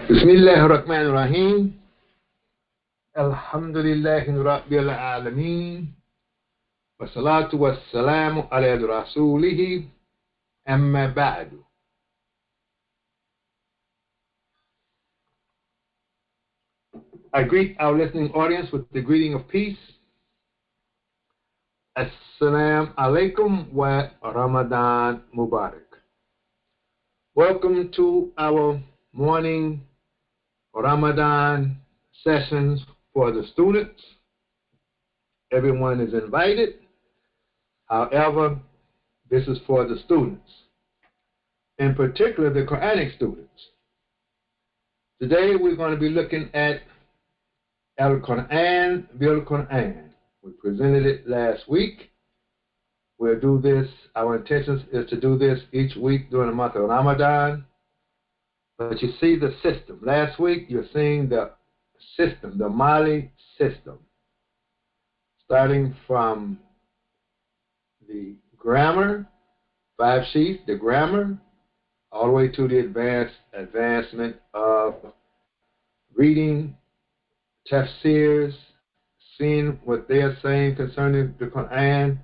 Bismillahirrahmanirrahim. Alhamdulillahi Rabbil Alameen. Wassalatu wassalamu ala rasulihi amma ba'du. I greet our listening audience with the greeting of peace. Assalamu alaikum wa Ramadan Mubarak. Welcome to our morning Ramadan sessions for the students. Everyone is invited. However, this is for the students, in particular the Quranic students. Today we're going to be looking at Al-Quran bil Quran. We presented it last week. We'll do this. Our intention is to do this each week during the month of Ramadan. But you see the system. Last week you're seeing the system, the Mali system, starting from the grammar, 5 sheets, the grammar, all the way to the advancement of reading, tafsirs, seeing what they're saying concerning the Quran,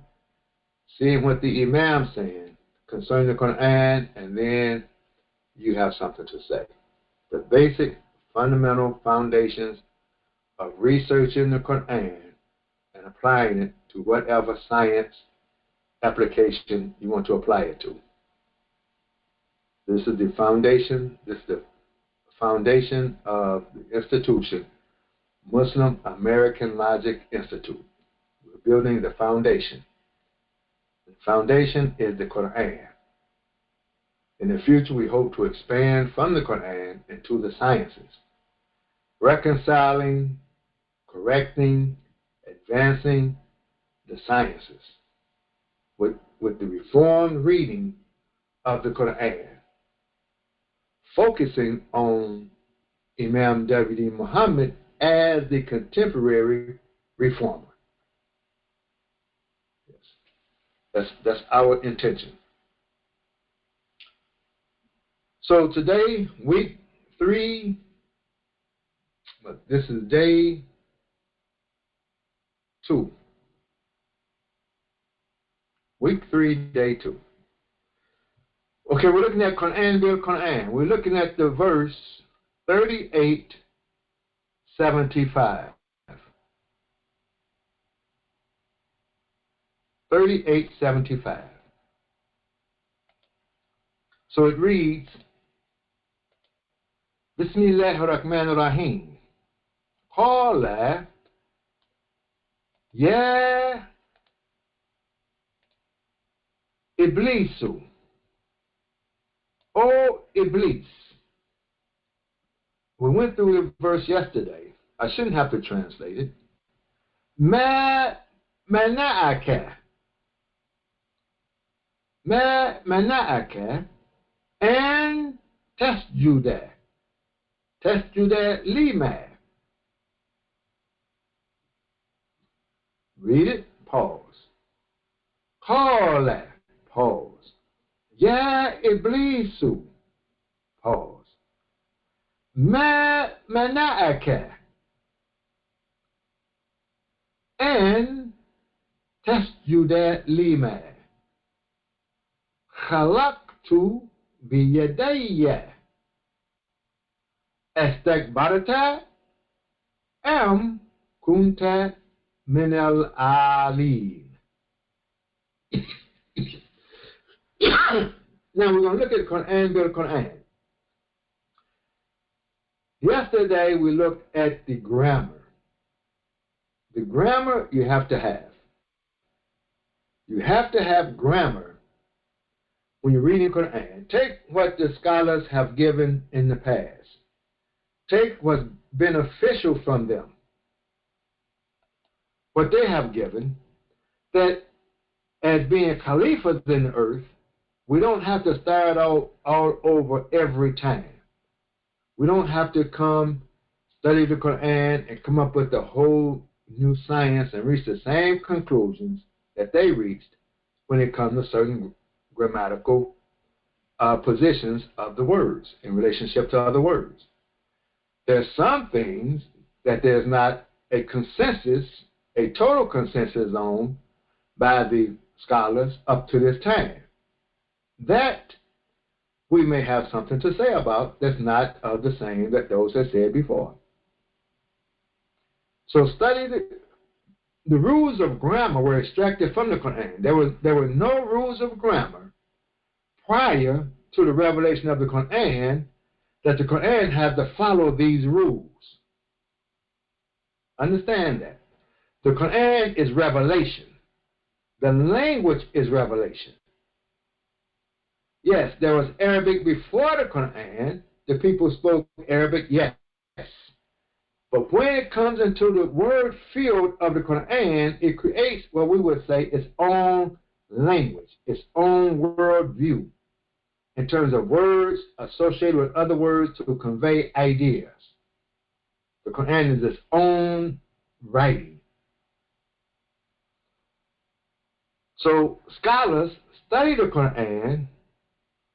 seeing what the Imam's saying concerning the Quran, and then you have something to say. The basic, fundamental foundations of researching the Quran and applying it to whatever science application you want to apply it to. This is the foundation. This is the foundation of the institution, Muslim American Logic Institute. We're building the foundation. The foundation is the Quran. In the future, we hope to expand from the Quran into the sciences, reconciling, correcting, advancing the sciences with the reformed reading of the Quran, focusing on Imam W.D. Muhammad as the contemporary reformer. Yes. That's our intention. So today, week 3, this is day 2. Week 3, day 2. Okay, we're looking at Quran bil Quran. We're looking at the verse 3875. 3875. So it reads, Bismillahirrahmanirrahim. Qala ya Iblisu. O Iblis. We went through the verse yesterday. I shouldn't have to translate it. Ma mana'aka. Ma mana'aka an tasjuda. Tasjuda lima. Read it, pause. Qala, pause. Ya Iblisu, pause. Ma mana'aka an tasjuda lima khalaqtu biyadayya astakbarta am kunta min al-alin. Now we're going to look at Quran bil Quran. Yesterday we looked at the grammar. The grammar you have to have. You have to have grammar when you're reading Quran. Take what the scholars have given in the past. Take what's beneficial from them. What they have given, that as being caliphs in the earth, we don't have to start all over every time. We don't have to come study the Quran and come up with a whole new science and reach the same conclusions that they reached when it comes to certain grammatical positions of the words in relationship to other words. There's some things that there's not a consensus, a total consensus on by the scholars up to this time. That we may have something to say about that's not of the same that those have said before. So study the rules of grammar were extracted from the Quran. There were no rules of grammar prior to the revelation of the Quran that the Quran had to follow these rules. Understand that. The Quran is revelation. The language is revelation. Yes, there was Arabic before the Quran. The people spoke Arabic, yes. But when it comes into the word field of the Quran, it creates what we would say its own language, its own worldview, in terms of words associated with other words to convey ideas. The Quran is its own writing. So scholars study the Quran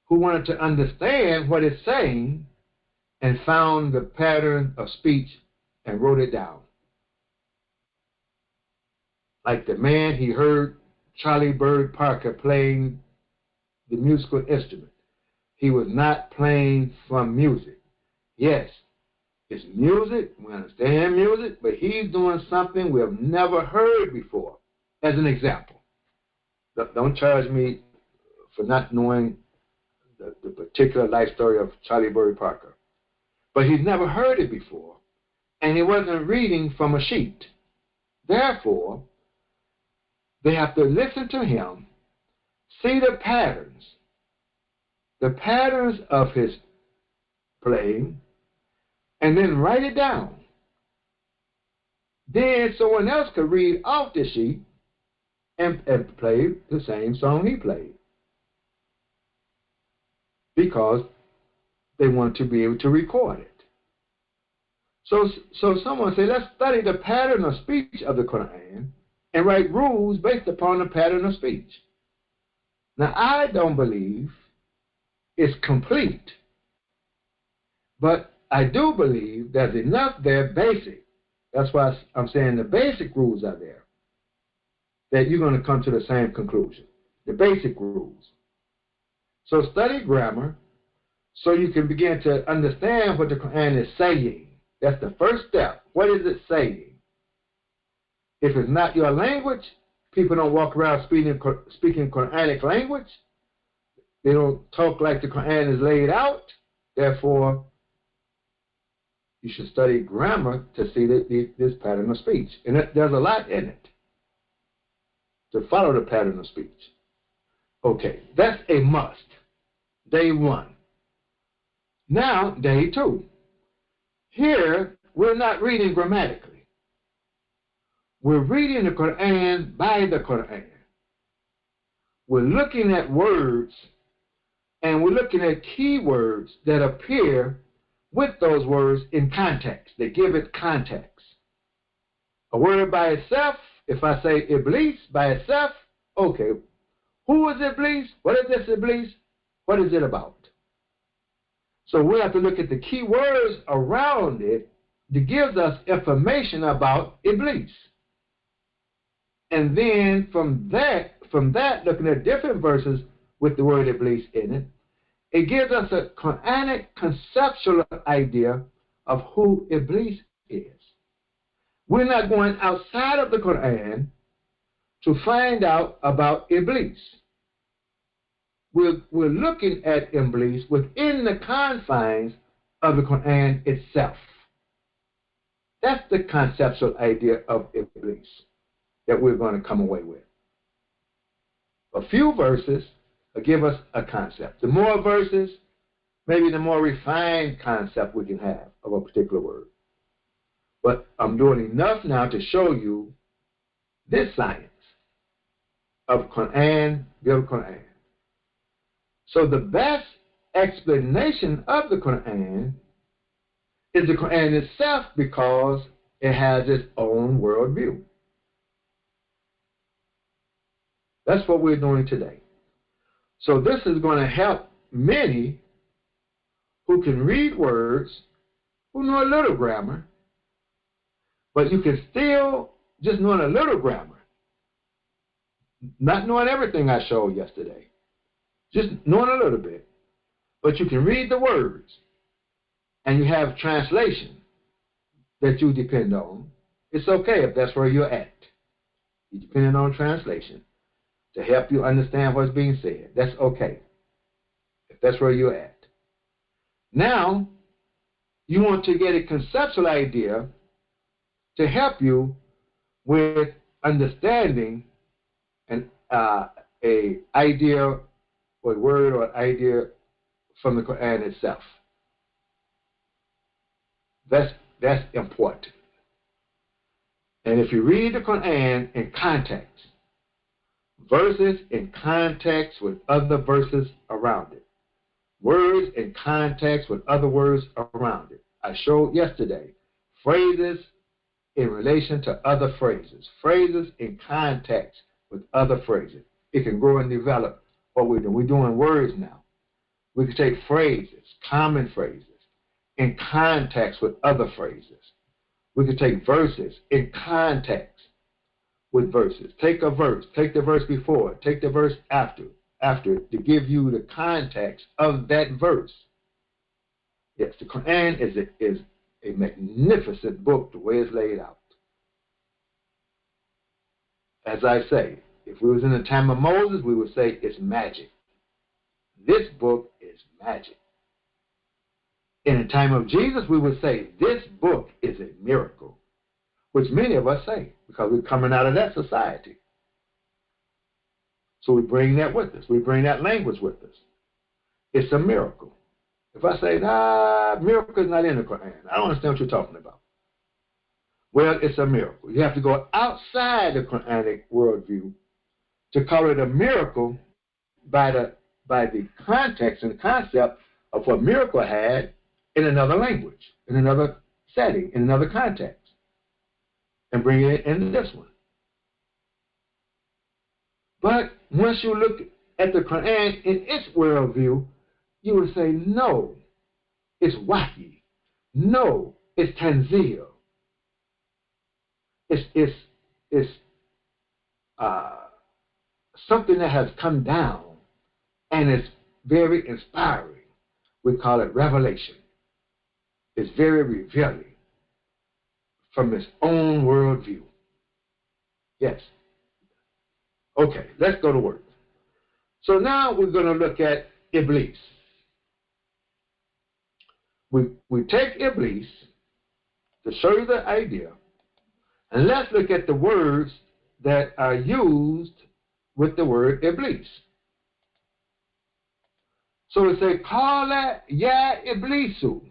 who wanted to understand what it's saying and found the pattern of speech and wrote it down. Like the man, he heard Charlie Bird Parker playing the musical instrument. He was not playing from music. Yes, it's music, we understand music, but he's doing something we have never heard before. As an example, don't charge me for not knowing the particular life story of Charlie Bird Parker. But he's never heard it before, and he wasn't reading from a sheet. Therefore, they have to listen to him, see the patterns of his playing, and then write it down. Then someone else could read off the sheet and play the same song he played, because they want to be able to record it. So someone said, let's study the pattern of speech of the Quran and write rules based upon the pattern of speech. Now, I don't believe it's complete, but I do believe there's enough there basic. That's why I'm saying the basic rules are there, that you're going to come to the same conclusion, the basic rules. So study grammar so you can begin to understand what the Quran is saying. That's the first step. What is it saying? If it's not your language, people don't walk around speaking Quranic language. They don't talk like the Quran is laid out. Therefore, you should study grammar to see this pattern of speech. And there's a lot in it to follow the pattern of speech. Okay, that's a must. Day one. Now, day two. Here, we're not reading grammatically. We're reading the Quran by the Quran. We're looking at words, and we're looking at key words that appear with those words in context. They give it context. A word by itself, if I say Iblis by itself, okay, who is Iblis? What is this Iblis? What is it about? So we have to look at the key words around it that gives us information about Iblis. And then from that, looking at different verses with the word Iblis in it, it gives us a Quranic conceptual idea of who Iblis is. We're not going outside of the Quran to find out about Iblis. We're looking at Iblis within the confines of the Quran itself. That's the conceptual idea of Iblis that we're going to come away with. A few verses will give us a concept. The more verses, maybe the more refined concept we can have of a particular word. But I'm doing enough now to show you this science of Quran, Bil Quran. So the best explanation of the Quran is the Quran itself, because it has its own worldview. That's what we're doing today. So this is going to help many who can read words who know a little grammar, but you can still, just knowing a little grammar, not knowing everything I showed yesterday, just knowing a little bit, but you can read the words, and you have translation that you depend on. It's okay if that's where you're at. You're depending on translation to help you understand what's being said. That's okay, if that's where you're at. Now, you want to get a conceptual idea to help you with understanding an idea or word or idea from the Quran itself. That's important. And if you read the Quran in context, verses in context with other verses around it, words in context with other words around it. I showed yesterday phrases in relation to other phrases, phrases in context with other phrases. It can grow and develop what we're doing. We're doing words now. We can take phrases, common phrases, in context with other phrases. We can take verses in context with verses. Take a verse, take the verse before, take the verse after to give you the context of that verse. Yes, the Quran is a magnificent book the way it's laid out. As I say, if we was in the time of Moses, we would say it's magic. This book is magic. In the time of Jesus, we would say this book is a miracle, which many of us say because we're coming out of that society. So we bring that with us. We bring that language with us. It's a miracle. If I say, miracle is not in the Quran, I don't understand what you're talking about. Well, it's a miracle. You have to go outside the Quranic worldview to call it a miracle by the context and concept of what miracle had in another language, in another setting, in another context, and bring it into this one. But once you look at the Quran in its worldview, you would say, no, it's wahi. No, it's tanzil. It's something that has come down and it's very inspiring. We call it revelation. It's very revealing from its own worldview. Yes. Okay, let's go to work. So now we're going to look at Iblis. We take Iblis to show you the idea, and let's look at the words that are used with the word Iblis. So we say, Qala ya Iblisu.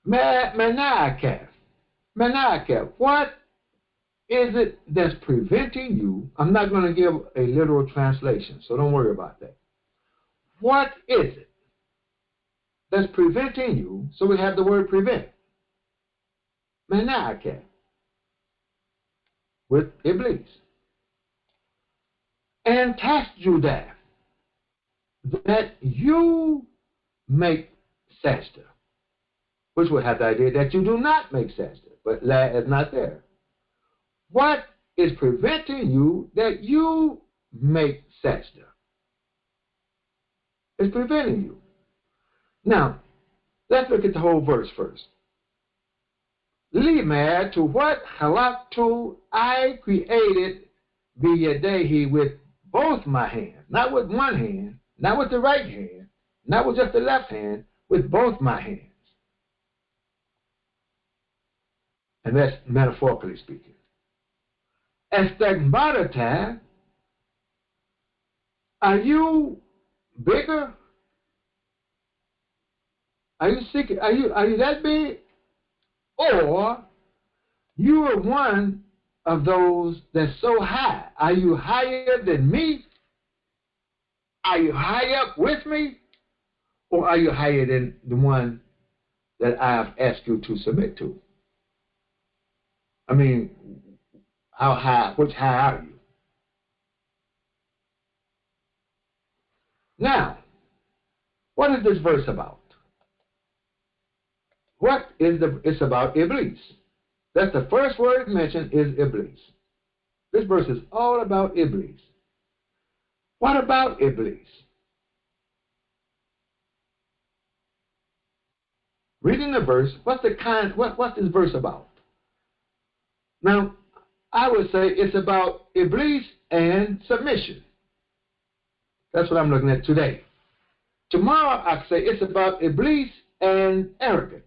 Manaka. What is it that's preventing you? I'm not going to give a literal translation, so don't worry about that. What is it that's preventing you? So we have the word prevent. Manaka. With Iblis. And tasjudah. That you make sajda. Which would have the idea that you do not make sajda. But la is not there. What is preventing you that you make sajda? It's preventing you. Now, let's look at the whole verse first. Lima, to what halaktu I created biyadehi with both my hands. Not with one hand, not with the right hand, not with just the left hand, with both my hands. And that's metaphorically speaking. Astigmata, are you bigger? Are you sick? Are you that big? Or you are one of those that's so high. Are you higher than me? Are you high up with me? Or are you higher than the one that I have asked you to submit to? I mean, how high? Which high are you? Now, what is this verse about? It's about Iblis. That's the first word mentioned is Iblis. This verse is all about Iblis. What about Iblis? Reading the verse, what's this verse about? Now, I would say it's about Iblis and submission. That's what I'm looking at today. Tomorrow, I say it's about Iblis and arrogance.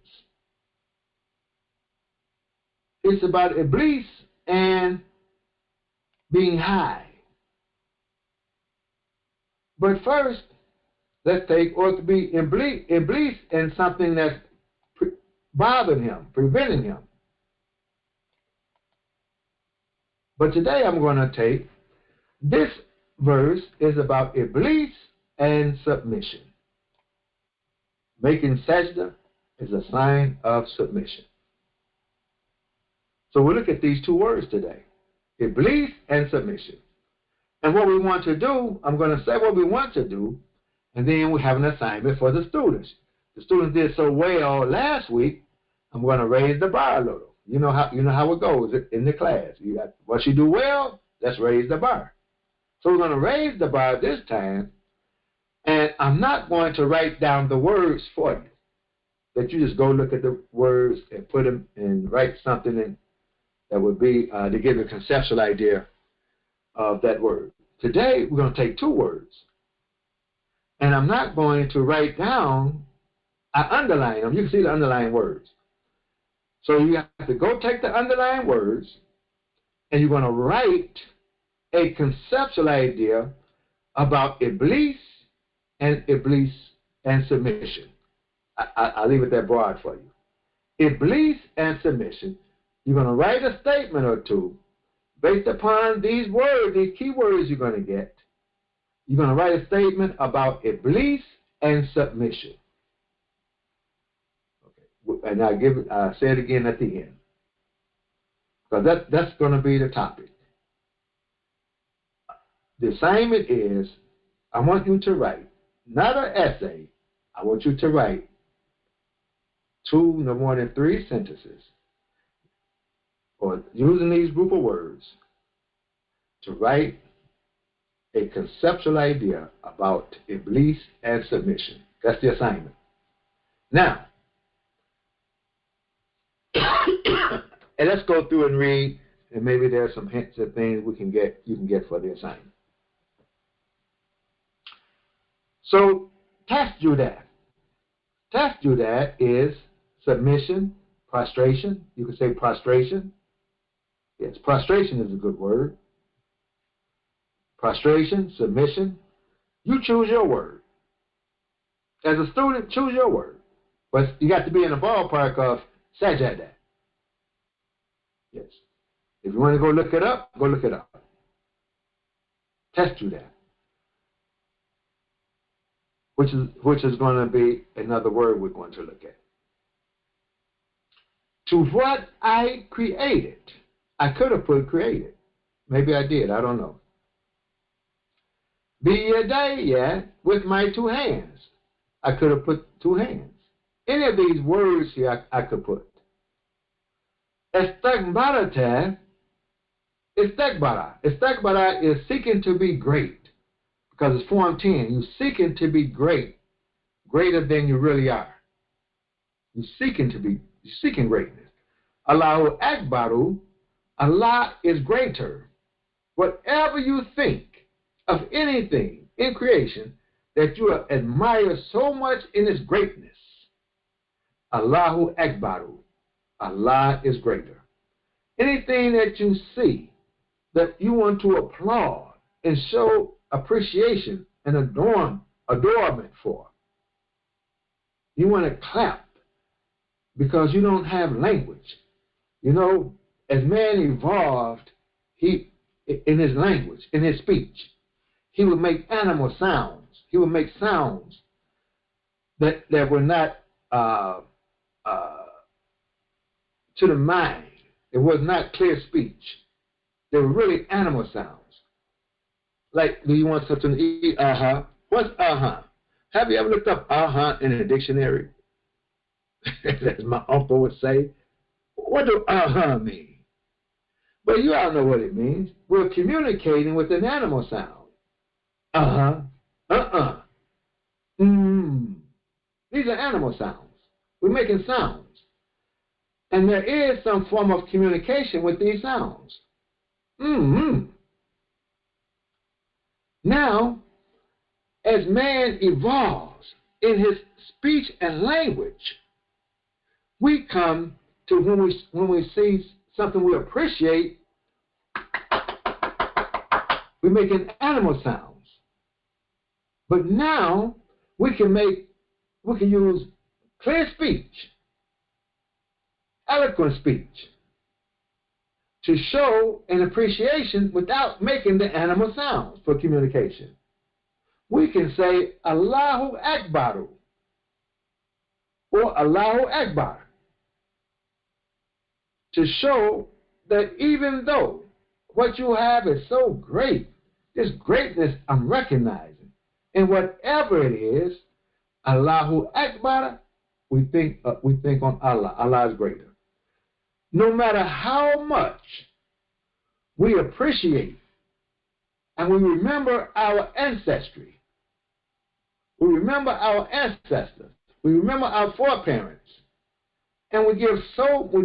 It's about Iblis and being high. But first, let's take, or it could be Iblis and something that's bothering him, preventing him. But today I'm going to take, this verse is about Iblis and submission. Making sajda is a sign of submission. So we'll look at these two words today, Iblis and submission. And what we want to do, I'm going to say what we want to do, and then we have an assignment for the students. The students did so well last week, I'm going to raise the bar a little. You know how it goes in the class. Once you do well, let's raise the bar. So we're going to raise the bar this time, and I'm not going to write down the words for you. That you just go look at the words and put them and write something in that would be to give you a conceptual idea of that word. Today, we're going to take two words, and I'm not going to write down, I underline them. You can see the underlined words. So you have to go take the underlined words, and you're going to write a conceptual idea about Iblis and submission. I'll leave it that broad for you. Iblis and submission. You're going to write a statement or two based upon these words, these key words you're going to get. You're going to write a statement about Iblis and submission. Okay. And I'll say it again at the end. Because that's going to be the topic. The assignment is, I want you to write, not an essay, I want you to write 2, no more than 3 sentences, or using these group of words to write a conceptual idea about Iblis and submission. That's the assignment. Now, and let's go through and read, and maybe there's some hints of things you can get for the assignment. So, tasjudah. Tasjudah is submission, prostration. You can say prostration. Yes, prostration is a good word. Prostration, submission. You choose your word. As a student, choose your word. But you got to be in the ballpark of sajadah. Yes. If you want to go look it up, go look it up. Tasjudah. Which is going to be another word we're going to look at. To what I created. I could have put created. Maybe I did. I don't know. Biyadayya, with my 2 hands. I could have put 2 hands. Any of these words here I could put. Istakbarata. Istakbara is seeking to be great. Because it's form 10. You're seeking to be great. Greater than you really are. You're seeking greatness. Allahu Akbaru. Allah is greater. Whatever you think of anything in creation that you admire so much in its greatness, Allahu Akbaru. Allah is greater. Anything that you see that you want to applaud and show appreciation and adornment for, you want to clap because you don't have language. You know, as man evolved, he in his language, in his speech, he would make animal sounds. He would make sounds that were not to the mind. It was not clear speech. They were really animal sounds. Like, do you want something to eat? Uh-huh. What's uh-huh? Have you ever looked up uh-huh in a dictionary? as my uncle would say. What do mean? But you all know what it means. We're communicating with an animal sound. These are animal sounds. We're making sounds. And there is some form of communication with these sounds. Now, as man evolves in his speech and language, we come to when we see something we appreciate, we're making animal sounds. But now we can use clear speech, eloquent speech, to show an appreciation without making the animal sounds for communication. We can say Allahu Akbaru or Allahu Akbar to show that even though what you have is so great, this greatness I'm recognizing, and whatever it is, Allahu Akbar, we think on Allah. Allah is greater. No matter how much we appreciate and we remember our ancestry, we remember our ancestors, we remember our foreparents, and we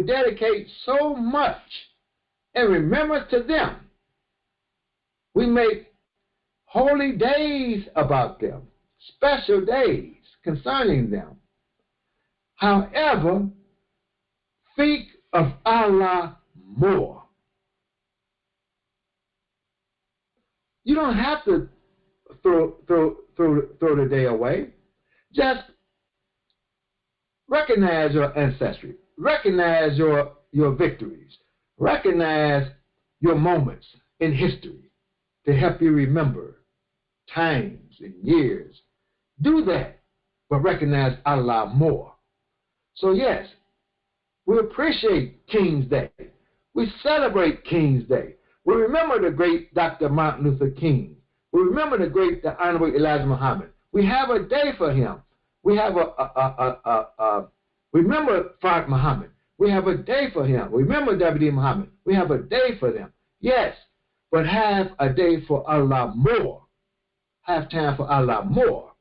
dedicate so much in remembrance to them. We make holy days about them, special days concerning them. However, think of Allah more. You don't have to throw the day away. Just recognize your ancestry. Recognize your victories. Recognize your moments in history to help you remember times and years. Do that, but recognize Allah more. So yes, we appreciate King's Day. We celebrate King's Day. We remember the great Dr. Martin Luther King. We remember the Honorable Elijah Muhammad. We have a day for him. We have remember Farag Muhammad. We have a day for him. Remember W.D. Muhammad. We have a day for them. Yes, but have a day for Allah more. Have time for Allah more.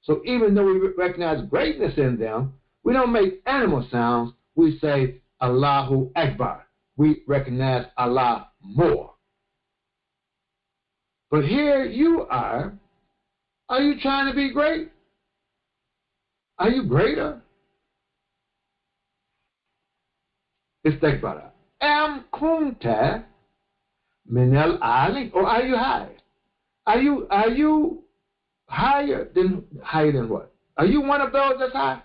So even though we recognize greatness in them, we don't make animal sounds. We say Allahu Akbar. We recognize Allah more. But here you are. Are you trying to be great? Are you greater? Istakbara. Am kunta min al-ali? Or are you high? Are you higher than what? Are you one of those that's high?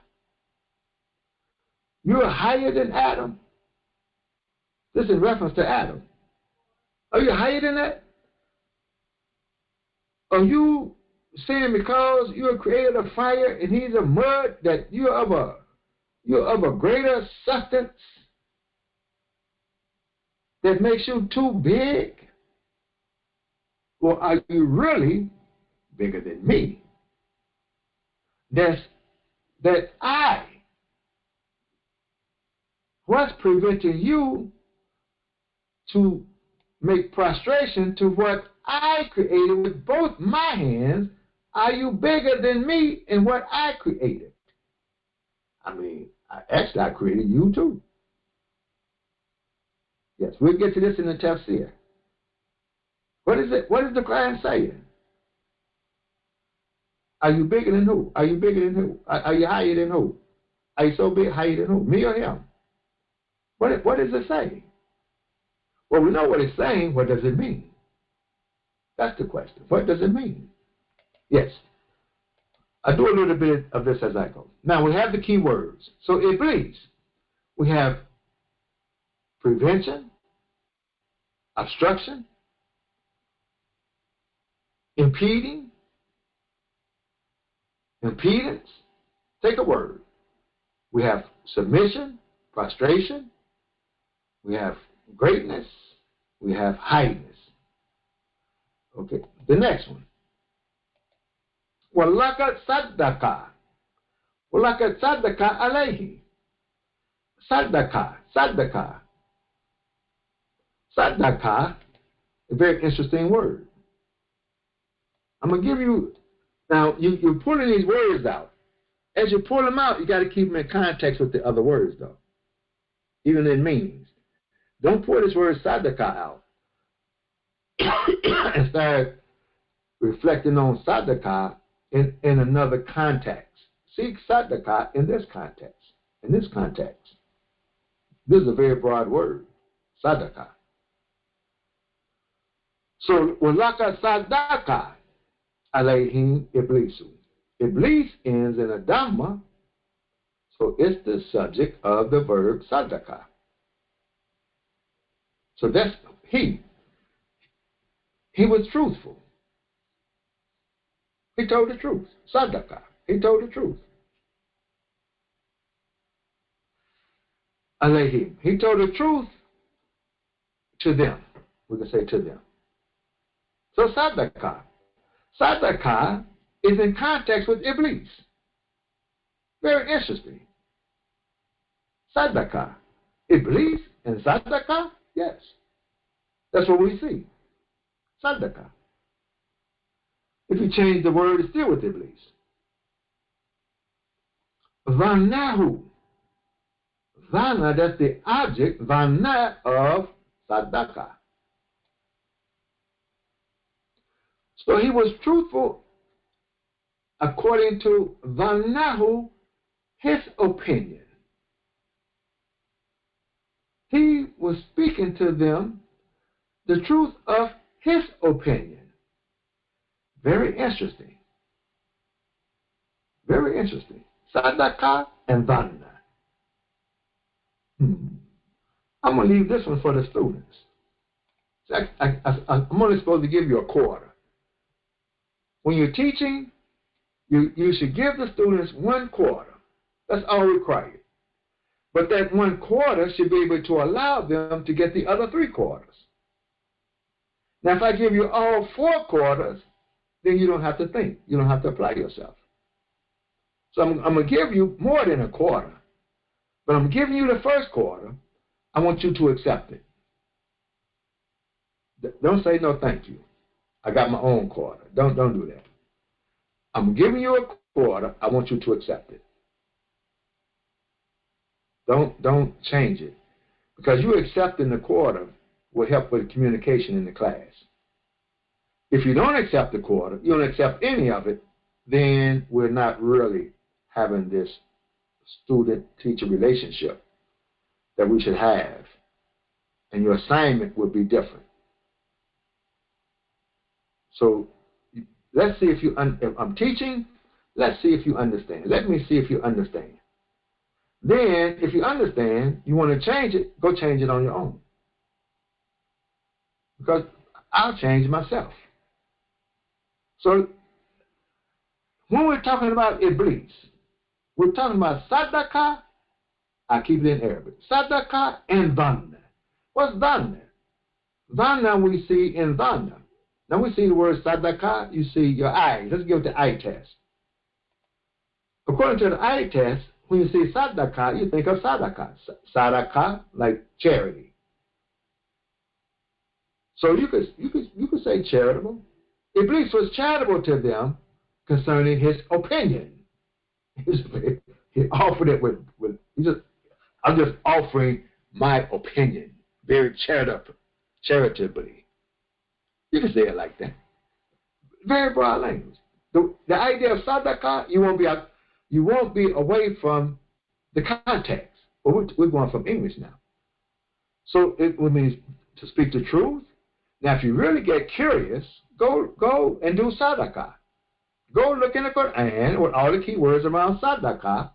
You're higher than Adam. This is in reference to Adam. Are you higher than that? Are you saying because you're created of fire and he's of mud that you're of a greater substance that makes you too big? Or are you really bigger than me? What's preventing you to make prostration to what I created with both my hands? Are you bigger than me in what I created? I mean, I created you too. Yes, we'll get to this in the tafsir. What is it? What is the Quran saying? Are you bigger than who? Are you bigger than who? Are you higher than who? Are you so big, higher than who? Me or him? What does it say? Well, we know what it's saying. What does it mean? That's the question. What does it mean? Yes. I do a little bit of this as I go. Now, we have the key words. So, Iblis, we have prevention, obstruction, impeding, impedance. Take a word. We have submission, prostration. We have greatness. We have highness. Okay, the next one. وَلَقَدْ صَدَّقَ Walaka sadaka alayhi. Sadaka. Sadaka, a very interesting word. I'm going to give you, now you're pulling these words out. As you pull them out, you got to keep them in context with the other words, though, even in meanings. Don't pull this word sadaka out and start reflecting on sadaka in another context. Seek sadaka in this context. This is a very broad word, sadaka. So, walaka sadaka alayhim iblisu. Iblis ends in a dhamma, so it's the subject of the verb sadaka. So that's he. He was truthful. He told the truth. Sadaka. He told the truth. Alayhim. He told the truth to them. We can say to them. So sadaka. Sadaka is in context with Iblis. Very interesting. Sadaka. Iblis and sadaka? Yes. That's what we see. Sadaka. If you change the word, it's still with Iblis. Vanahu. Vana, that's the object, vana of sadaka. So he was truthful according to vanahu, his opinion. He was speaking to them the truth of his opinion. Very interesting. Very interesting. Sadaka and vana. I'm going to leave this one for the students. I'm only supposed to give you a quarter. When you're teaching, you should give the students 1 quarter. That's all required. But that 1 quarter should be able to allow them to get the other 3 quarters. Now, if I give you all 4 quarters, then you don't have to think. You don't have to apply yourself. So I'm going to give you more than a quarter. But I'm giving you the first quarter. I want you to accept it. Don't say no thank you. I got my own quarter. Don't do that. I'm giving you a quarter. I want you to accept it. Don't change it. Because you accepting the quarter will help with communication in the class. If you don't accept the quarter, you don't accept any of it, then we're not really having this student-teacher relationship that we should have. And your assignment would be different. So let's see if I'm teaching, let's see if you understand. Let me see if you understand. Then, if you understand, you want to change it, go change it on your own. Because I'll change myself. So, when we're talking about Iblis, we're talking about sadaka, I keep it in Arabic, sadaka and dhanna. What's dhanna? Dhanna we see in dhanna. Now we see the word sadaka, you see your eyes. Let's give it the eye test. According to the eye test, when you see sadaka, you think of sadaka. Sadaka, like charity. So you could say charitable. Iblis was charitable to them concerning his opinion. He offered it with I'm just offering my opinion, very charitably. You can say it like that. Very broad language. The idea of sadaka, you won't be away from the context. But we're going from English now. So it means to speak the truth. Now, if you really get curious, go and do sadaka. Go look in the Quran with all the key words around sadaka,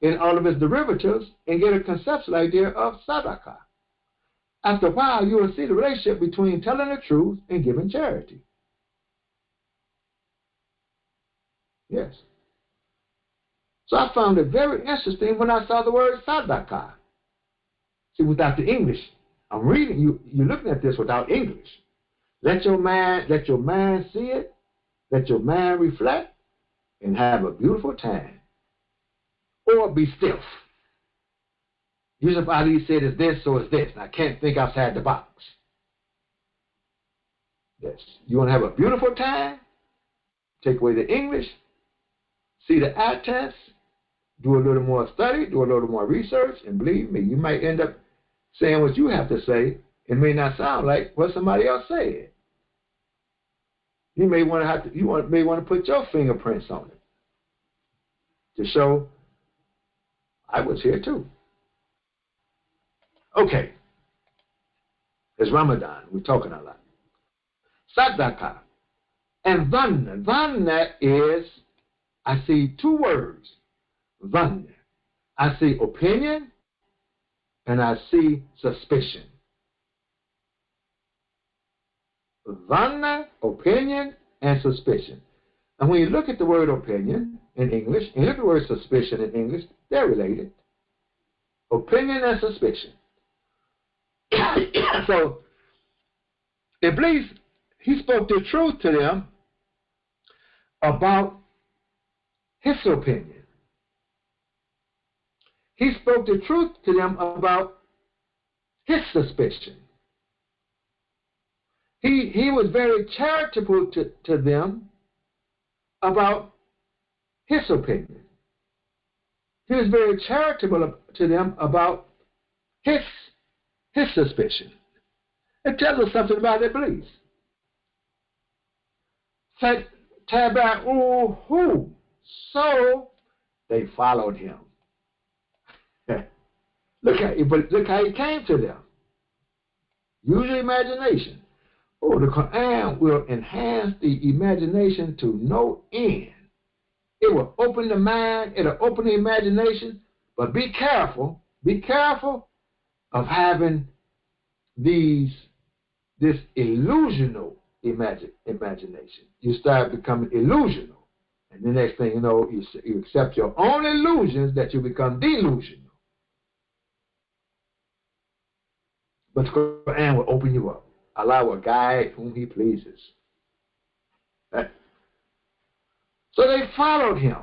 in all of its derivatives, and get a conceptual idea of sadaka. After a while, you will see the relationship between telling the truth and giving charity. Yes. So I found it very interesting when I saw the word sadaka. See, without the English, I'm reading you're looking at this without English. Let your mind see it. Let your mind reflect. and have a beautiful time, or be stiff. Yusuf Ali said it's this, so it's this, and I can't think outside the box. Yes. You want to have a beautiful time? Take away the English, see the eye test, do a little more study, do a little more research, and believe me, you might end up saying what you have to say. It may not sound like what somebody else said. You may want to put your fingerprints on it to show I was here too. Okay, it's Ramadan. We're talking a lot. Sadaqah and dhanna. Dhanna is, I see two words. Dhanna. I see opinion and I see suspicion. Dhanna, opinion, and suspicion. And when you look at the word opinion in English, and you look at the word suspicion in English, they're related. Opinion and suspicion. So, Iblis, he spoke the truth to them about his opinion. He spoke the truth to them about his suspicion. He was very charitable to them about his opinion. He was very charitable to them about his suspicion. It tells us something about Iblis. Taba'uhu. So they followed him. Look how he came to them. Use your imagination. Oh, the Quran will enhance the imagination to no end. It will open the mind, it'll open the imagination, but be careful of having this illusional imagination. You start becoming illusional. And the next thing you know, you accept your own illusions that you become delusional. But the Quran will open you up. Allah will guide whom He pleases. So they followed him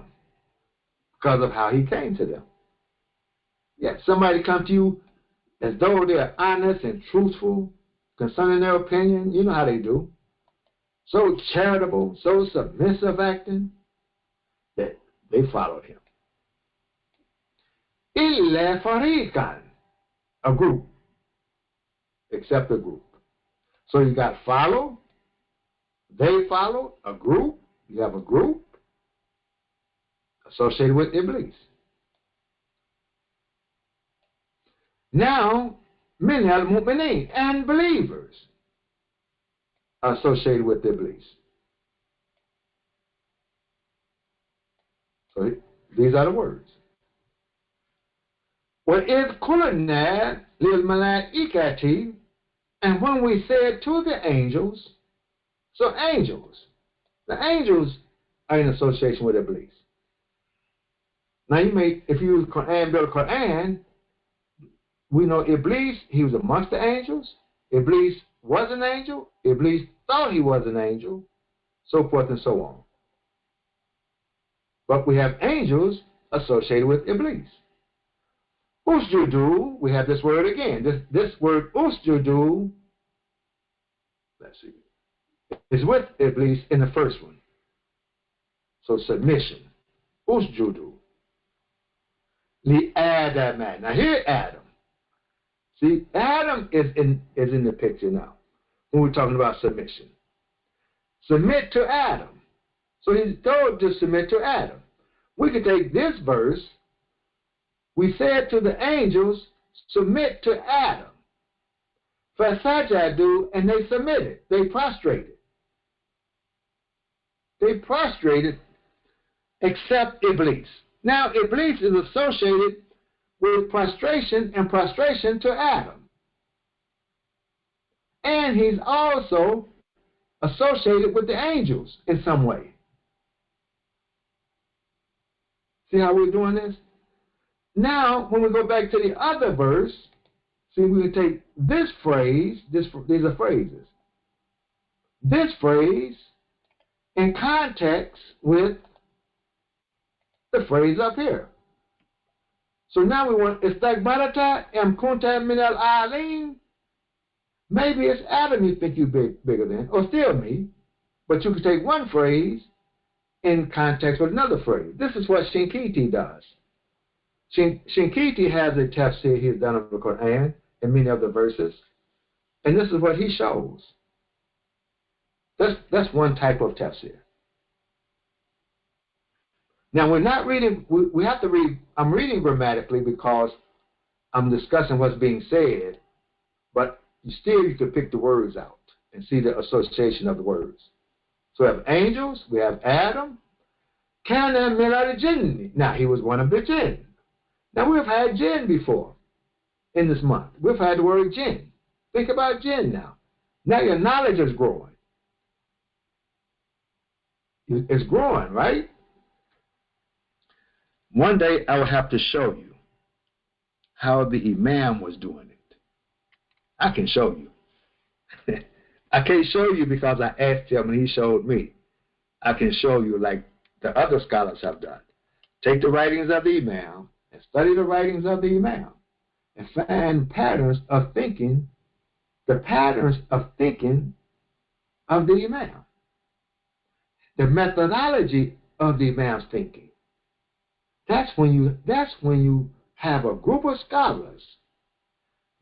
because of how he came to them. Yeah, somebody come to you as though they're honest and truthful concerning their opinion. You know how they do. So charitable, so submissive acting, that they followed him. Illa fariqan, a group, except a group. So you got follow, they follow, a group, you have a group associated with Iblis. Now, min al-mu'mineen, and believers associated with Iblis. So these are the words. وَإِذْ قُلْنَا لِلْمَلَائِكَةِ, and when we said to the angels, so the angels are in association with Iblis. Now you may, if you use Quran, build a Quran, we know Iblis, he was amongst the angels. Iblis was an angel. Iblis thought he was an angel, so forth and so on. But we have angels associated with Iblis. Usjudu, we have this word again. This word usjudu, let's see, is with Iblis in the first one. So submission. Usjudu. Li Adam. Now here Adam. See, Adam is in the picture now when we're talking about submission. Submit to Adam. So he's told to submit to Adam. We could take this verse. We said to the angels, submit to Adam. Fasajadu, and they submitted. They prostrated. They prostrated except Iblis. Now, Iblis is associated with prostration and prostration to Adam. And he's also associated with the angels in some way. See how we're doing this? Now, when we go back to the other verse, see, we can take this phrase, these are phrases. This phrase in context with the phrase up here. So now we want Istagbarata em kunta min al alim. Maybe it's Adam you think you're bigger than, or still me, but you could take one phrase in context with another phrase. This is what Shinkiti does. Shinkiti has a tafsir he's done of the Quran in many of the verses, and this is what he shows. That's one type of tafsir. Now we're not reading. We have to read. I'm reading grammatically because I'm discussing what's being said, but you can pick the words out and see the association of the words. So we have angels. We have Adam. Kana min al-jinn. Now he was one of the jinn. Now we've had jinn before in this month. We've had the word jinn. Think about jinn now. Now your knowledge is growing. It's growing, right? One day I will have to show you how the Imam was doing it. I can show you. I can't show you because I asked him and he showed me. I can show you like the other scholars have done. Take the writings of the Imam and study the writings of the Imam and find patterns of thinking, the patterns of thinking of the Imam. The methodology of the Imam's thinking. That's when you have a group of scholars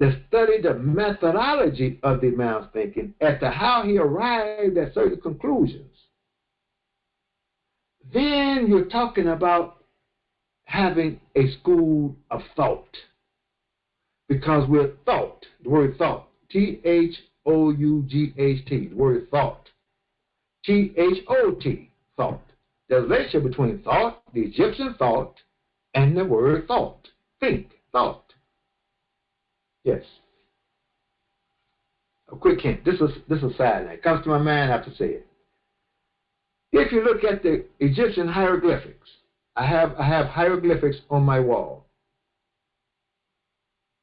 that study the methodology of the Imam's thinking as to how he arrived at certain conclusions. Then you're talking about having a school of thought. Because we're thought, the word thought, T-H-O-U-G-H-T, the word thought, T-H-O-T, thought. There's a relationship between thought, the Egyptian thought, and the word thought. Think, thought. Yes. A quick hint. This is a side note. It comes to my mind, I have to say it. If you look at the Egyptian hieroglyphics, I have hieroglyphics on my wall.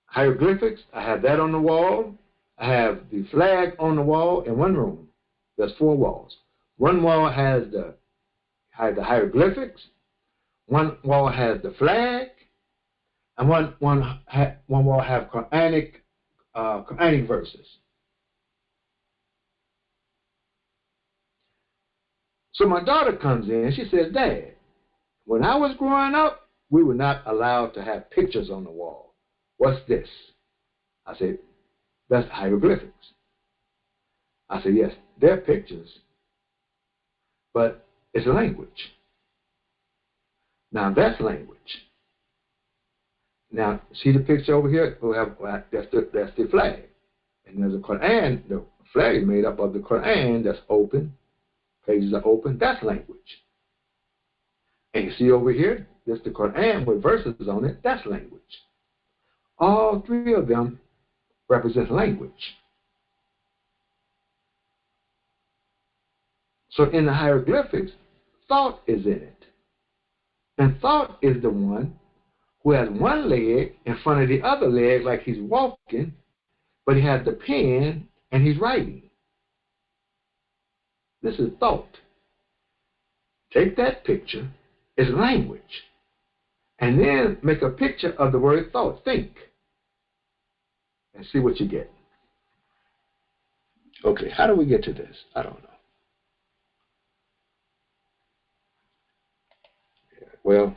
Hieroglyphics, I have that on the wall. I have the flag on the wall in one room. There's 4 walls. One wall has the hieroglyphics. One wall has the flag, and one wall have Quranic verses. So my daughter comes in. She says, "Dad, when I was growing up, we were not allowed to have pictures on the wall. What's this?" I said, "That's hieroglyphics." I said, "Yes, they're pictures, but it's a language." Now that's language. Now see the picture over here? That's the flag, and there's a Quran. The flag is made up of the Quran that's open. Pages are open. That's language. And you see over here, there's the Quran with verses on it. That's language. All 3 of them represent language. So in the hieroglyphics, thought is in it. And thought is the one who has one leg in front of the other leg like he's walking, but he has the pen and he's writing. This is thought. Take that picture, it's language, and then make a picture of the word thought, think, and see what you get. Okay, how do we get to this? I don't know. Well,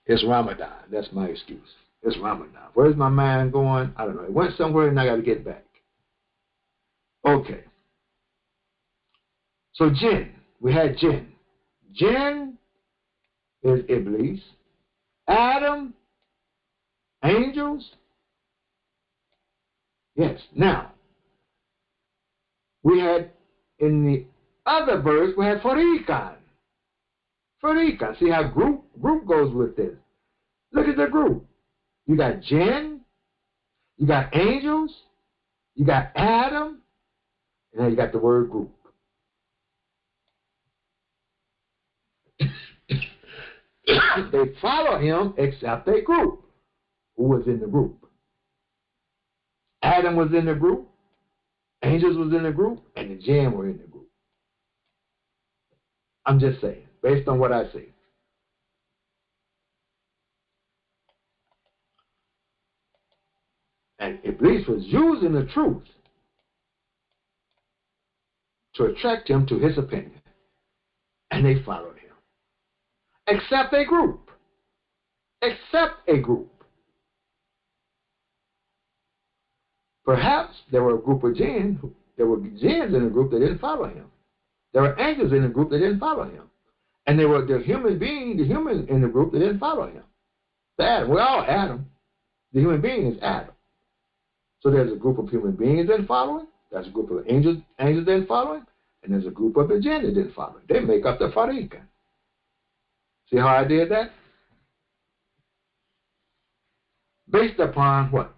it's Ramadan. That's my excuse. It's Ramadan. Where's my mind going? I don't know. It went somewhere and I got to get back. Okay. So jinn. We had jinn. Jinn is Iblis. Adam, angels. Yes. Now, we had in the other verse, we had Fariqan. Fariqan. See how group goes with this. Look at the group. You got jinn, you got angels, you got Adam, and then you got the word group. They follow him except a group. Who was in the group? Adam was in the group, angels was in the group, and the jinn were in the group. I'm just saying, based on what I see. And Iblis was using the truth to attract him to his opinion. And they followed him. Except a group. Except a group. Perhaps there were a group of jinn. There were jinns in the group that didn't follow him. There were angels in the group that didn't follow him. And there were the human being, the human in the group that didn't follow him. The Adam. We're all Adam. The human being is Adam. So there's a group of human beings that didn't follow him. There's a group of angels that didn't follow him. And there's a group of the jinn that didn't follow him. They make up the Fariqa. See how I did that? Based upon what?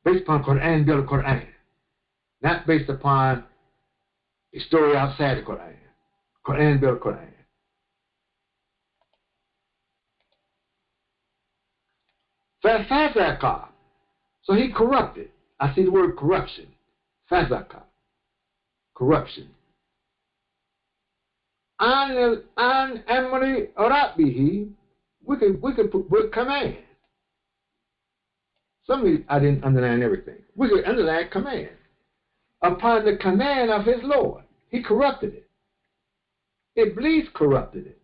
Based upon Quran, Bil Quran. Not based upon a story outside the Quran. Quran, Bil Quran. Fazaka. So he corrupted. I see the word corruption. Fazaka. Corruption. An amri rabbihi. We could put command. Some of these, I didn't underline everything. We could underline command. Upon the command of his Lord. He corrupted it. Iblis corrupted it.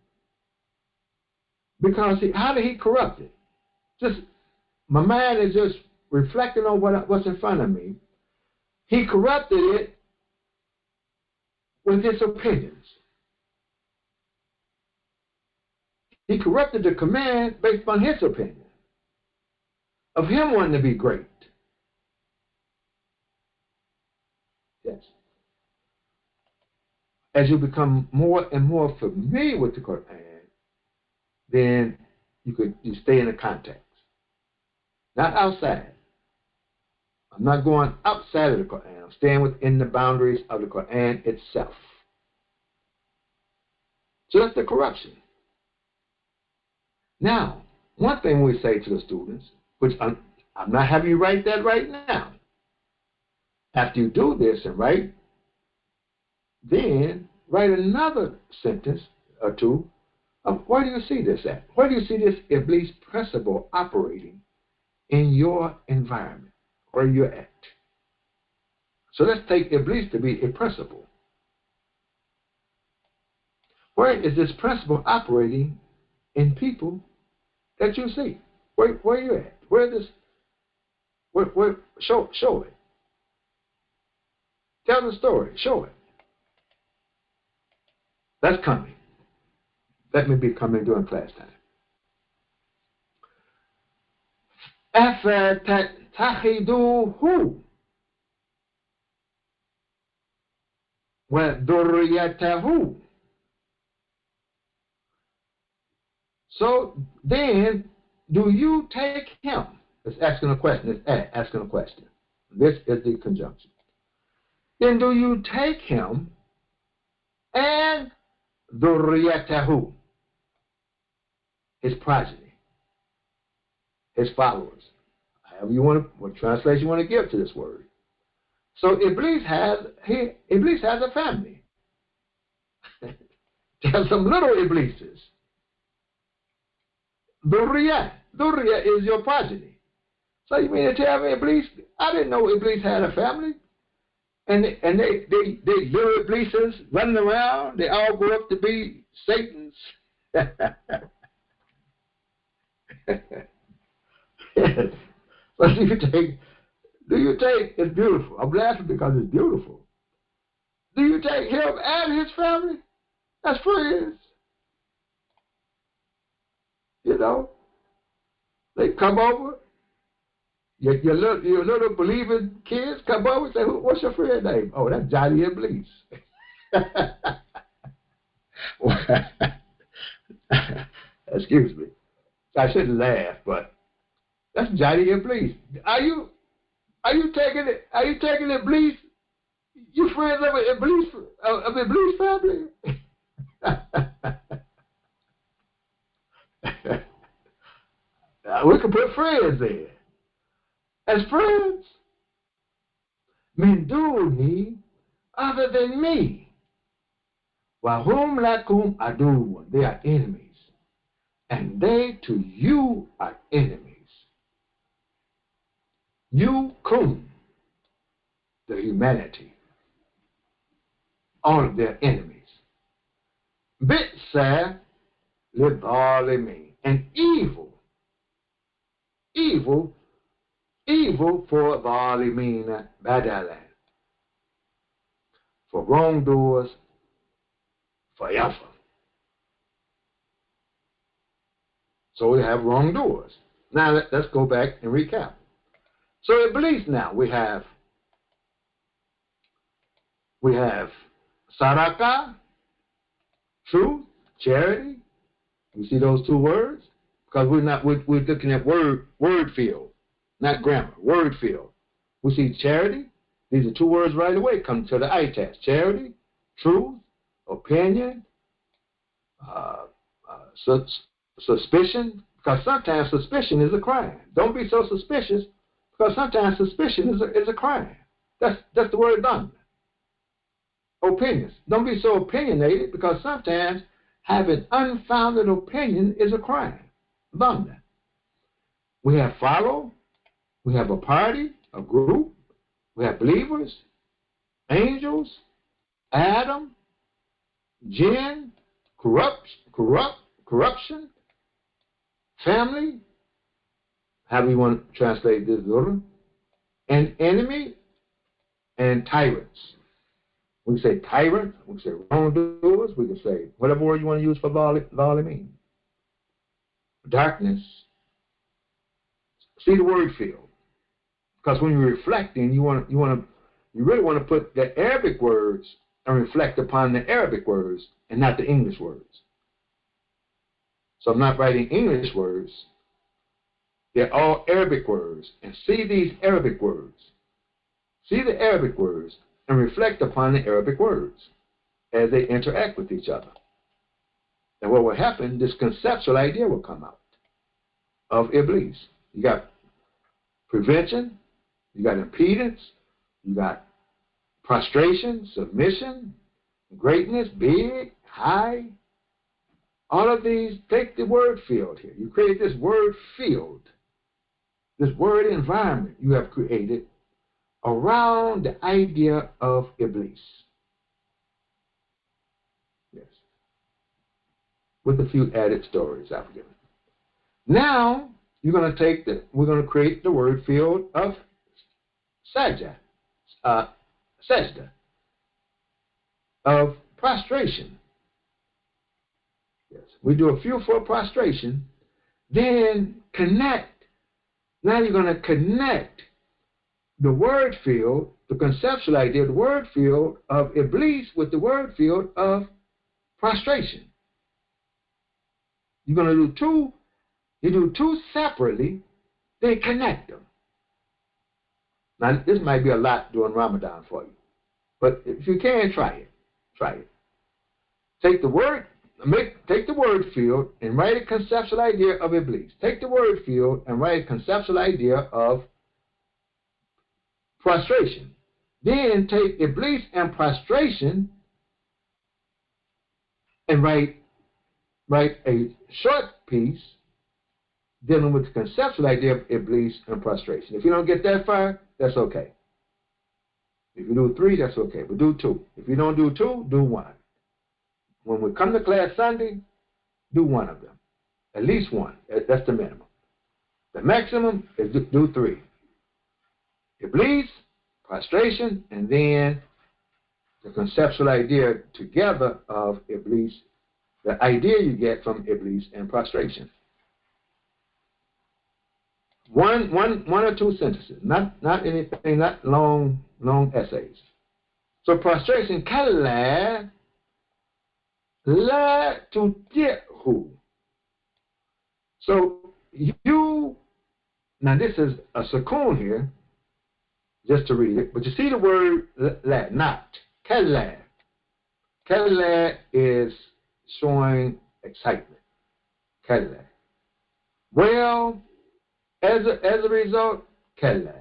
Because how did he corrupt it? Just my mind is just reflecting on what's in front of me. He corrupted it with his opinions. He corrupted the command based on his opinion of him wanting to be great. Yes. As you become more and more familiar with the Quran, then you stay in the context. Not outside. I'm not going outside of the Quran. I'm staying within the boundaries of the Quran itself. So that's the corruption. Now, one thing we say to the students, which I'm not having you write that right now. After you do this and write, then write another sentence or two of where do you see this at? Where do you see this Iblis principle operating in your environment, where you're at? So let's take Iblis to be a principle. Where is this principle operating in people that you see? Where you at? Show it. Tell the story. Show it. That's coming. Let me be coming during class time. أفتتخذوه وذريته. So then, do you take him? It's asking a question. It's asking a question. This is the conjunction. Then do you take him and ذريته, his progeny, his followers, however you want to, what translation you want to give to this word. So Iblis has a family. There's some little Iblises. Durriya is your progeny. So you mean to tell me Iblis? I didn't know Iblis had a family. And they little Iblises running around. They all grow up to be Satans. Yes. But do you take, it's beautiful. I'm laughing because it's beautiful. Do you take him and his family as friends? You know, they come over. Your little believing kids come over and say, what's your friend name? Oh, that's Johnny Iblis. Excuse me. I shouldn't laugh, but that's Johnny Iblis. Are you taking it? Are you taking Iblis? You friends of Iblis family? We can put friends in. As friends, min duni, other than me. Wahum lakum aduun, they are enemies, and they to you are enemies. You kun, the humanity, all of their enemies. Bitsa libalimin, and evil for valimina badalan, for wrongdoers forever. So we have wrongdoers. Now let's go back and recap. So Iblis now, we have saraka, truth, charity. You see those two words? Because we're looking at word field, not grammar, word field. We see charity. These are two words right away come to the eye test. Charity, truth, opinion, suspicion, because sometimes suspicion is a crime. Don't be so suspicious, because sometimes suspicion is a crime. That's the word done. Opinions. Don't be so opinionated, because sometimes having unfounded opinion is a crime. Done. We have follow. We have a party, a group. We have believers, angels, Adam, jinn, corruption, family, how we want to translate this, and enemy and tyrants. We can say tyrant, we can say wrongdoers, we can say whatever word you want to use for valimin. Darkness. See the word field. Because when you're reflecting, you really want to put the Arabic words and reflect upon the Arabic words and not the English words. So I'm not writing English words. They're all Arabic words. And see these Arabic words. See the Arabic words and reflect upon the Arabic words as they interact with each other. And what will happen, this conceptual idea will come out of Iblis. You got prevention, you got impedance, you got prostration, submission, greatness, big, high. All of these, take the word field here. You create this word field, this word environment you have created around the idea of Iblis. Yes. With a few added stories I've given. Now, we're going to create the word field of sajda, of prostration. Yes. We do a few for prostration, then connect. Now you're going to connect the word field, the conceptual idea, the word field of Iblis with the word field of prostration. You're going to do two. You do two separately, then connect them. Now, this might be a lot during Ramadan for you, but if you can, try it. Try it. Take the word field and write a conceptual idea of Iblis. Take the word field and write a conceptual idea of prostration. Then take Iblis and prostration and write a short piece dealing with the conceptual idea of Iblis and prostration. If you don't get that far, that's okay. If you do 3, that's okay, but do 2. If you don't do 2, do 1. When we come to class Sunday, do 1 of them. At least 1. That's the minimum. The maximum is do 3. Iblis, prostration, and then the conceptual idea together of Iblis, the idea you get from Iblis and prostration. One or 2 sentences, not anything, not long essays. So prostration, kalla la tuti'hu. So you, now this is a sukoon here, just to read it, but you see the word la, not, kalla. Kalla is showing excitement. Kalla. Well, as a result, kalla.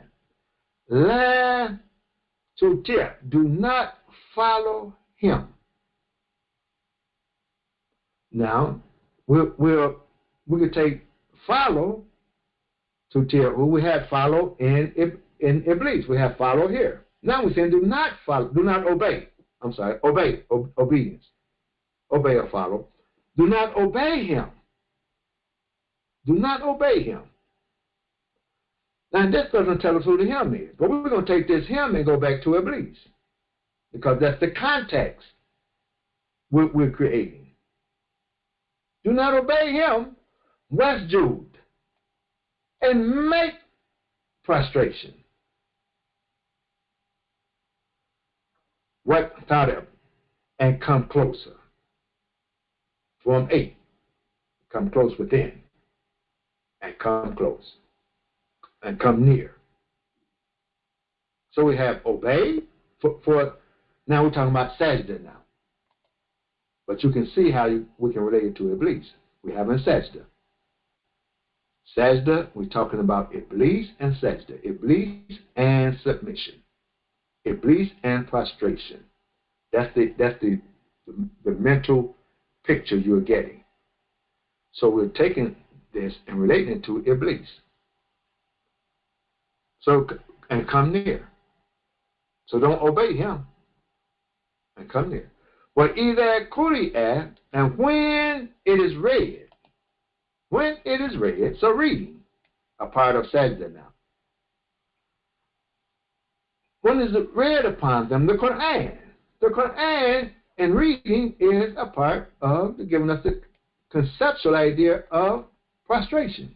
La tuti', do not follow him. Now, we could take follow to tell who we had follow in Iblis. We have follow here. Now we're saying do not follow, do not obey. I'm sorry, obedience. Obey or follow. Do not obey him. Do not obey him. Now this doesn't tell us who the him is, but we're going to take this him and go back to Iblis, because that's the context we're creating. Do not obey him, wasjud, and make prostration. What tarab, and come closer. Form 8, come close within, and come close, and come near. So we have obey for now we're talking about sajda now. But you can see how we can relate it to Iblis. We have in sajda. Sajda, we're talking about Iblis and sajda. Iblis and submission. Iblis and prostration. That's the mental picture you're getting. So we're taking this and relating it to Iblis. So, and come near. So don't obey him. And come near. But either kuri'ah, and when it is read, so reading, a part of sajda now. When is it read upon them? The Quran and reading is a part of giving us the conceptual idea of prostration.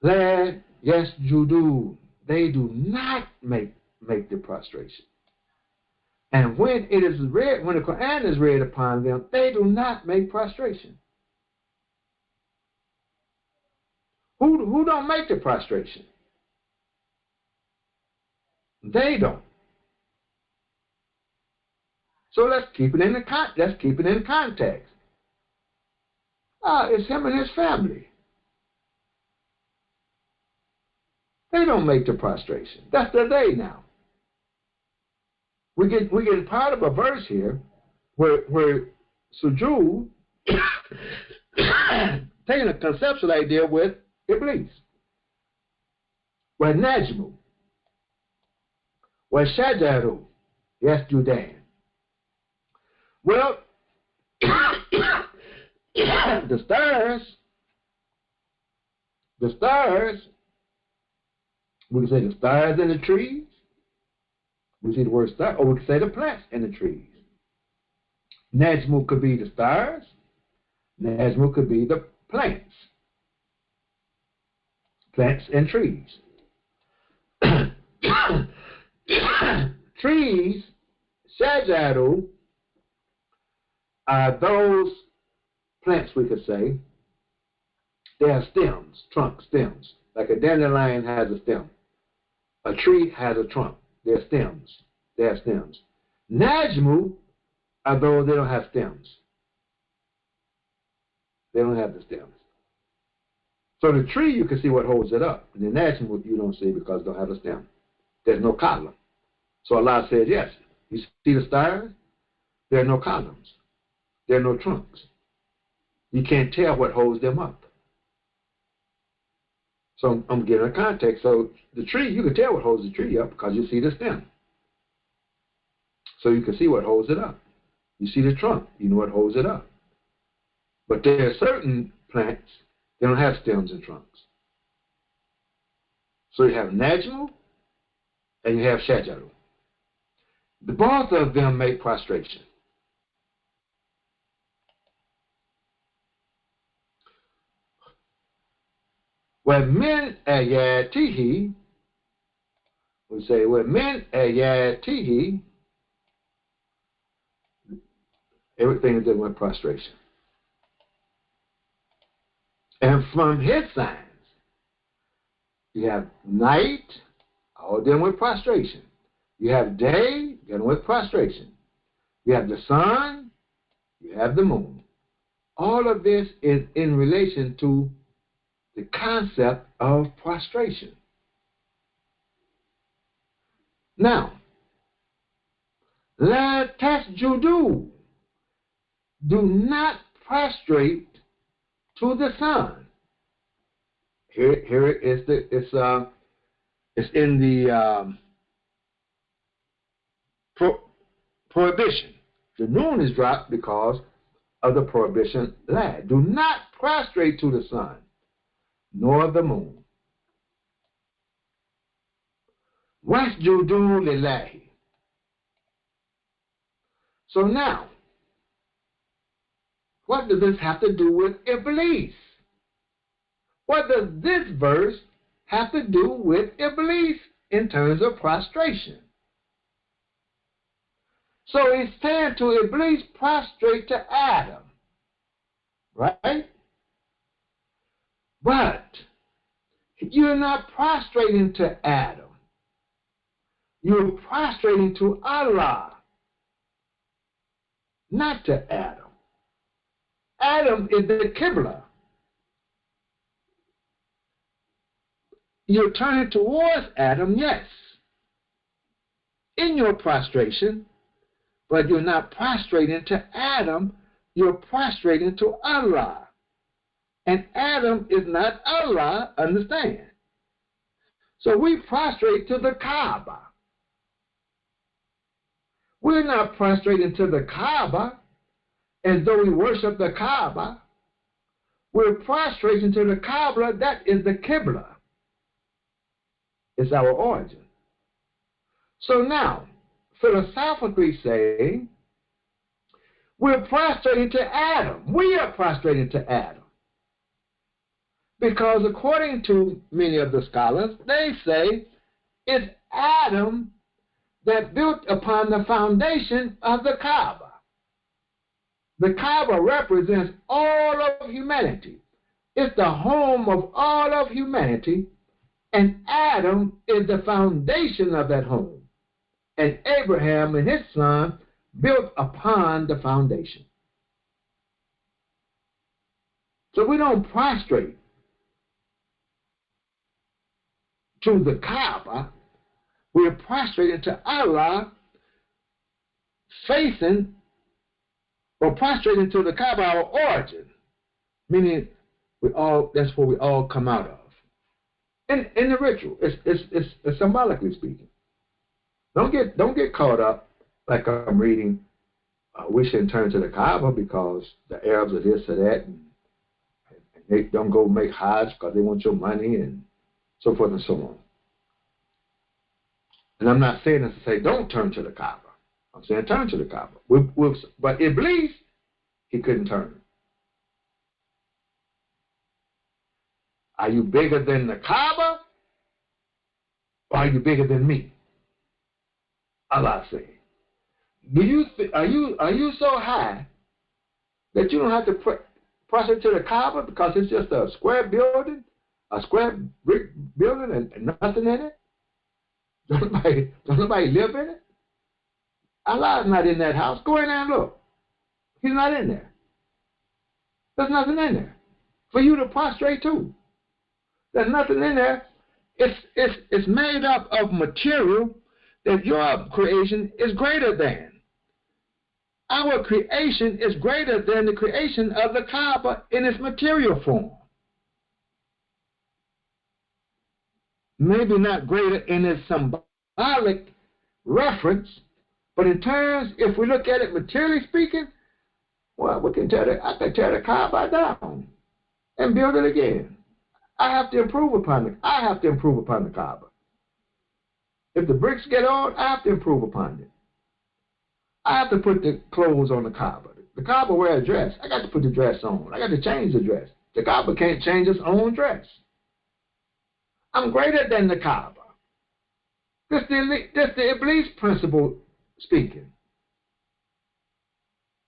La yasjudu, they do not make the prostration. And when it is read, when the Quran is read upon them, they do not make prostration. Who don't make the prostration? They don't. So let's keep it in context. It's him and his family. They don't make the prostration. That's the they now. We get part of a verse here where Sujud taking a conceptual idea with Iblis. Where Najmu, where Shajaru, yes, Judan. Well, the stars, we can say the stars in the trees. We see the word star, or we can say the plants in the trees. Najmu could be the stars. Najmu could be the plants. Plants and trees. Trees, shajaru, are those plants, we could say. They have stems, trunk stems. Like a dandelion has a stem. A tree has a trunk. They're stems. They have stems. Najmu are those they don't have stems. They don't have the stems. So the tree, you can see what holds it up. And the Najmu, you don't see because it don't have a stem. There's no column. So Allah says, yes, you see the stars? There are no columns. There are no trunks. You can't tell what holds them up. So I'm giving a context. So the tree, you can tell what holds the tree up because you see the stem. So you can see what holds it up. You see the trunk, you know what holds it up. But there are certain plants, they don't have stems and trunks. So you have Najmu and you have Shajaru. The both of them make prostration. وَمِنْ آيَاتِهِ, we say, وَمِنْ آيَاتِهِ, everything is done with prostration. And from his signs, you have night, all dealing with prostration. You have day, dealing with prostration. You have the sun, you have the moon. All of this is in relation to the concept of prostration. Now, la tasjudu, do not prostrate to the sun. Here it's in the prohibition. The noon is dropped because of the prohibition lag. Do not prostrate to the sun, nor the moon. Wasjudu lillahi. So now, what does this have to do with Iblis? What does this verse have to do with Iblis in terms of prostration? So he's saying to Iblis, prostrate to Adam, right? But you're not prostrating to Adam. You're prostrating to Allah, not to Adam. Adam is the Qibla. You're turning towards Adam, yes, in your prostration, but you're not prostrating to Adam, you're prostrating to Allah. And Adam is not Allah, understand? So we prostrate to the Kaaba. We're not prostrating to the Kaaba as though we worship the Kaaba. We're prostrating to the Kaaba, that is the Qibla. It's our origin. So now, philosophically saying, we're prostrating to Adam. We are prostrating to Adam. Because according to many of the scholars, they say it's Adam that built upon the foundation of the Kaaba. The Kaaba represents all of humanity. It's the home of all of humanity, and Adam is the foundation of that home. And Abraham and his son built upon the foundation. So we don't prostrate to the Kaaba. We're prostrating to Allah, facing or prostrating to the Kaaba, our origin, meaning that's where we all come out of. In the ritual, it's symbolically speaking. Don't get caught up like I'm reading. We shouldn't turn to the Kaaba because the Arabs are this or that, and they don't go make Hajj because they want your money and so forth and so on. And I'm not saying this to say don't turn to the Kaaba. I'm saying turn to the Kaaba. But Iblis, he couldn't turn. Are you bigger than the Kaaba? Or are you bigger than me? Allah said. Are you so high that you don't have to prostrate to the Kaaba because it's just a square building, a square brick building and nothing in it? Don't nobody live in it? Allah is not in that house. Go in there and look. He's not in there. There's nothing in there for you to prostrate to. There's nothing in there. It's made up of material that your creation is greater than. Our creation is greater than the creation of the Kaaba in its material form. Maybe not greater in its symbolic reference, but in terms, if we look at it materially speaking, well, I can tear the Kaaba down and build it again. I have to improve upon the Kaaba. If the bricks get old, I have to improve upon it. I have to put the clothes on the Kaaba. The Kaaba wears a dress. I got to put the dress on. I got to change the dress. The Kaaba can't change its own dress. I'm greater than the Kaaba. This the Iblis principle speaking.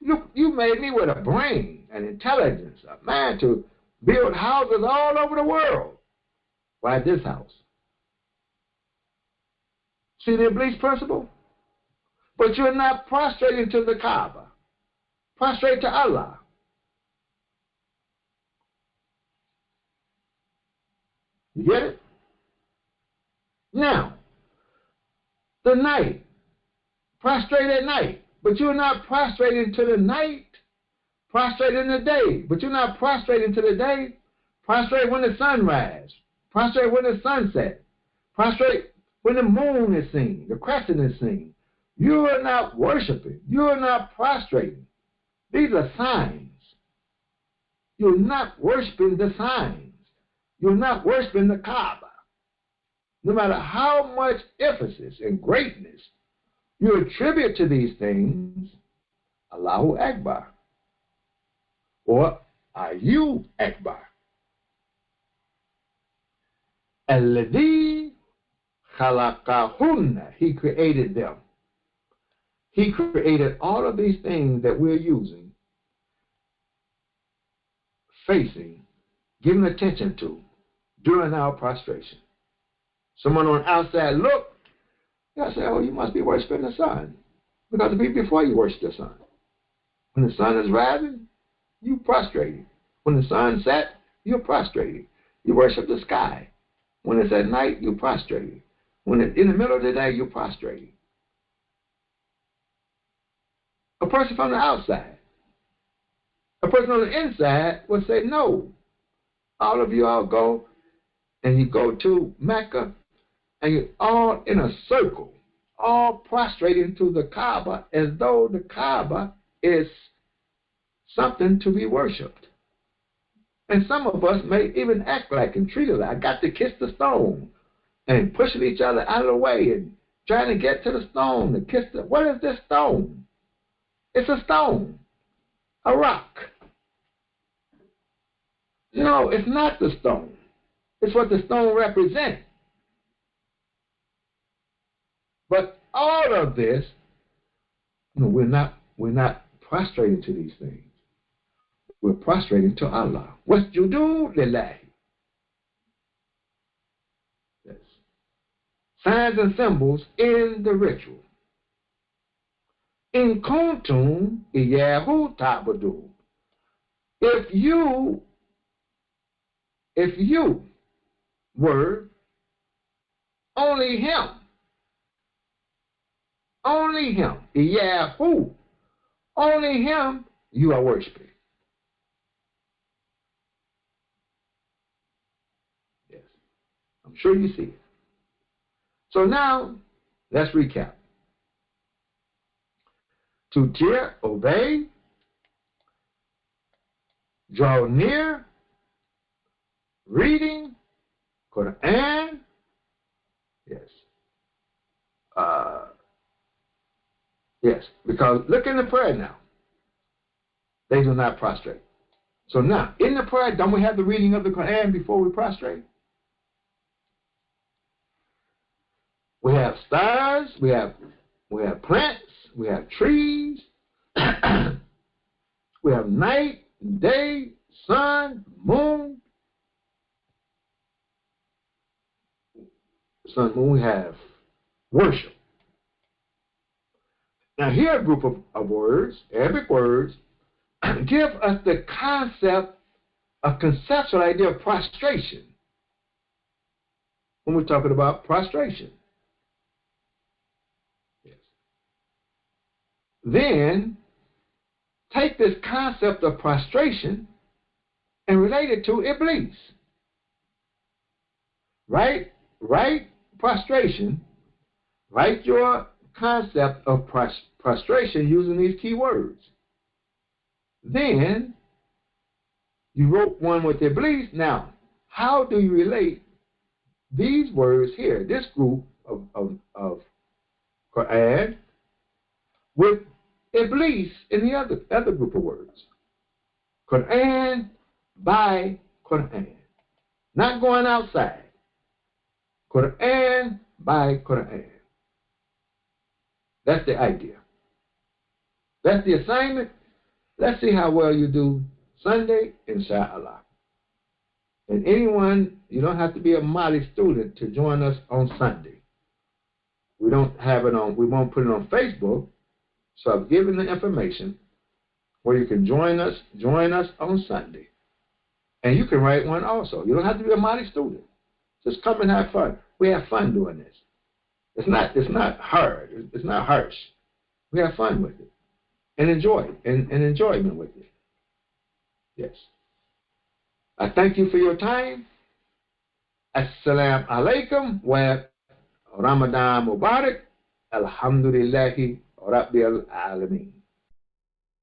Look, you made me with a brain, an intelligence, a man to build houses all over the world. Why this house? See the Iblis principle? But you're not prostrating to the Kaaba. Prostrate to Allah. You get it? Now, the night. Prostrate at night. But you're not prostrating to the night. Prostrate in the day. But you're not prostrating to the day. Prostrate when the sun rises. Prostrate when the sun sets. Prostrate when the moon is seen, the crescent is seen. You are not worshiping. You are not prostrating. These are signs. You're not worshiping the signs. You're not worshiping the Kaaba. No matter how much emphasis and greatness you attribute to these things, Allahu Akbar, or Ayu Akbar. Alladhi khalaqahunna. He created them. He created all of these things that we're using, facing, giving attention to during our prostration. Someone on the outside look, they'll say, oh, you must be worshiping the sun. Because it'll be before you worship the sun. When the sun is rising, you prostrating. When the sun sets, you're prostrating. You worship the sky. When it's at night, you're prostrating. When it's in the middle of the day, you're prostrating. A person from the outside. A person on the inside would say, no. All of you all go, and you go to Mecca, and you're all in a circle, all prostrating to the Kaaba as though the Kaaba is something to be worshipped. And some of us may even act like and treat it like, I got to kiss the stone, and pushing each other out of the way and trying to get to the stone to kiss the, what is this stone? It's a stone, a rock. No, it's not the stone. It's what the stone represents. But all of this, no, we're not prostrating to these things. We're prostrating to Allah. Wasjudu lillahi. Yes. Signs and symbols in the ritual. In kuntum iyyahu ta'budu. If you were only him, iyyahu, only him you are worshiping. Yes, I'm sure you see it. So now, let's recap. To hear, obey, draw near, reading, Quran, yes. Yes, because look in the prayer now. They do not prostrate. So now, in the prayer, don't we have the reading of the Quran before we prostrate? We have stars, we have plants, we have trees, we have night, day, sun, moon. Sun, moon, we have worship. Now here a group of words, Arabic words, give us the concept, a conceptual idea of prostration when we're talking about prostration. Yes. Then take this concept of prostration and relate it to Iblis. Right prostration, write your concept of prostration using these key words. Then you wrote one with Iblis. Now, how do you relate these words here, this group of Quran, with Iblis in the other group of words? Quran by Quran. Not going outside. Quran by Quran. That's the idea. That's the assignment. Let's see how well you do Sunday, inshallah. And anyone, you don't have to be a Mali student to join us on Sunday. We don't have it on, we won't put it on Facebook. So I've given the information where you can join us on Sunday. And you can write one also. You don't have to be a Mali student. Just come and have fun. We have fun doing this. It's not hard. It's not harsh. We have fun with it. And enjoy it. And enjoyment with it. Yes. I thank you for your time. Assalamu alaikum wa Ramadan Mubarak. Alhamdulillahi Rabbil Alameen.